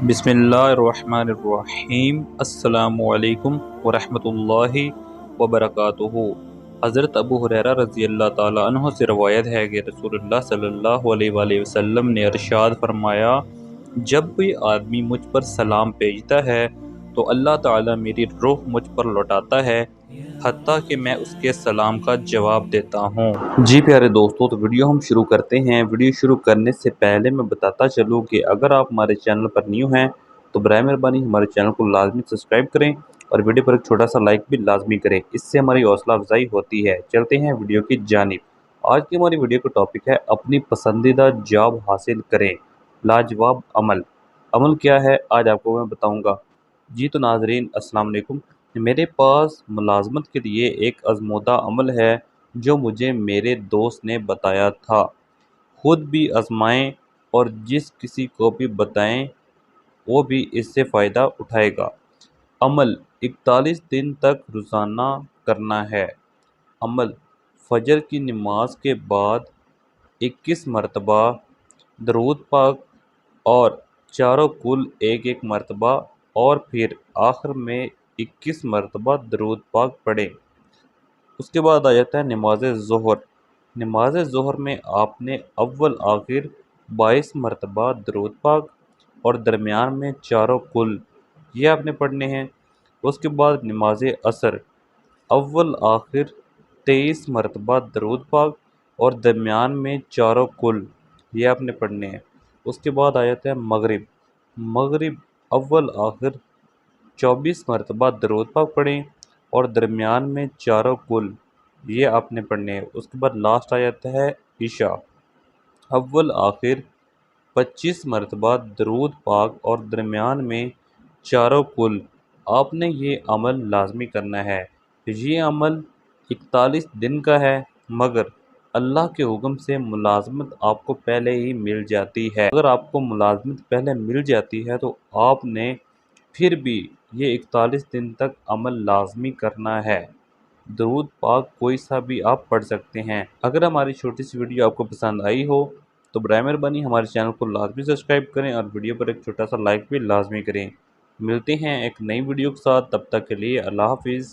بسم اللہ الرحمن الرحیم۔ السلام علیکم ورحمۃ اللہ وبرکاتہ۔ حضرت ابو ہریرہ رضی اللہ تعالیٰ عنہ سے روایت ہے کہ رسول اللہ صلی اللہ علیہ وآلہ وسلم نے ارشاد فرمایا، جب کوئی آدمی مجھ پر سلام بھیجتا ہے تو اللہ تعالیٰ میری روح مجھ پر لوٹاتا ہے، حتیٰ کہ میں اس کے سلام کا جواب دیتا ہوں۔ جی پیارے دوستو، تو ویڈیو ہم شروع کرتے ہیں۔ ویڈیو شروع کرنے سے پہلے میں بتاتا چلوں کہ اگر آپ ہمارے چینل پر نیو ہیں تو برائے مہربانی ہمارے چینل کو لازمی سبسکرائب کریں اور ویڈیو پر ایک چھوٹا سا لائک بھی لازمی کریں، اس سے ہماری حوصلہ افزائی ہوتی ہے۔ چلتے ہیں ویڈیو کی جانب۔ آج کی ہماری ویڈیو کا ٹاپک ہے اپنی پسندیدہ جاب حاصل کریں، لاجواب عمل۔ عمل کیا ہے آج آپ کو میں بتاؤں گا۔ جی تو ناظرین السلام علیکم۔ میرے پاس ملازمت کے لیے ایک آزمودہ عمل ہے جو مجھے میرے دوست نے بتایا تھا۔ خود بھی آزمائیں اور جس کسی کو بھی بتائیں وہ بھی اس سے فائدہ اٹھائے گا۔ عمل 41 دن تک روزانہ کرنا ہے۔ عمل: فجر کی نماز کے بعد 21 مرتبہ درود پاک اور چاروں کل ایک ایک مرتبہ اور پھر آخر میں 21 مرتبہ درود پاک پڑھیں۔ اس کے بعد آ جاتا ہے نماز ظہر۔ نماز ظہر میں آپ نے اول آخر 22 مرتبہ درود پاک اور درمیان میں چاروں کل یہ آپ نے پڑھنے ہیں۔ اس کے بعد نماز عصر، اول آخر 23 مرتبہ درود پاک اور درمیان میں چاروں کل یہ آپ نے پڑھنے ہیں۔ اس کے بعد آ جاتا ہے مغرب۔ مغرب اول آخر 24 مرتبہ درود پاک پڑھیں اور درمیان میں چاروں کل یہ آپ نے پڑھنے ہیں۔ اس کے بعد لاسٹ آ جاتا ہے عشاء، اول آخر 25 مرتبہ درود پاک اور درمیان میں چاروں کل آپ نے یہ عمل لازمی کرنا ہے۔ یہ عمل 41 دن کا ہے، مگر اللہ کے حکم سے ملازمت آپ کو پہلے ہی مل جاتی ہے۔ اگر آپ کو ملازمت پہلے مل جاتی ہے تو آپ نے پھر بھی یہ 41 دن تک عمل لازمی کرنا ہے۔ درود پاک کوئی سا بھی آپ پڑھ سکتے ہیں۔ اگر ہماری چھوٹی سی ویڈیو آپ کو پسند آئی ہو تو برائے مہربانی ہمارے چینل کو لازمی سبسکرائب کریں اور ویڈیو پر ایک چھوٹا سا لائک بھی لازمی کریں۔ ملتے ہیں ایک نئی ویڈیو کے ساتھ، تب تک کے لیے اللہ حافظ۔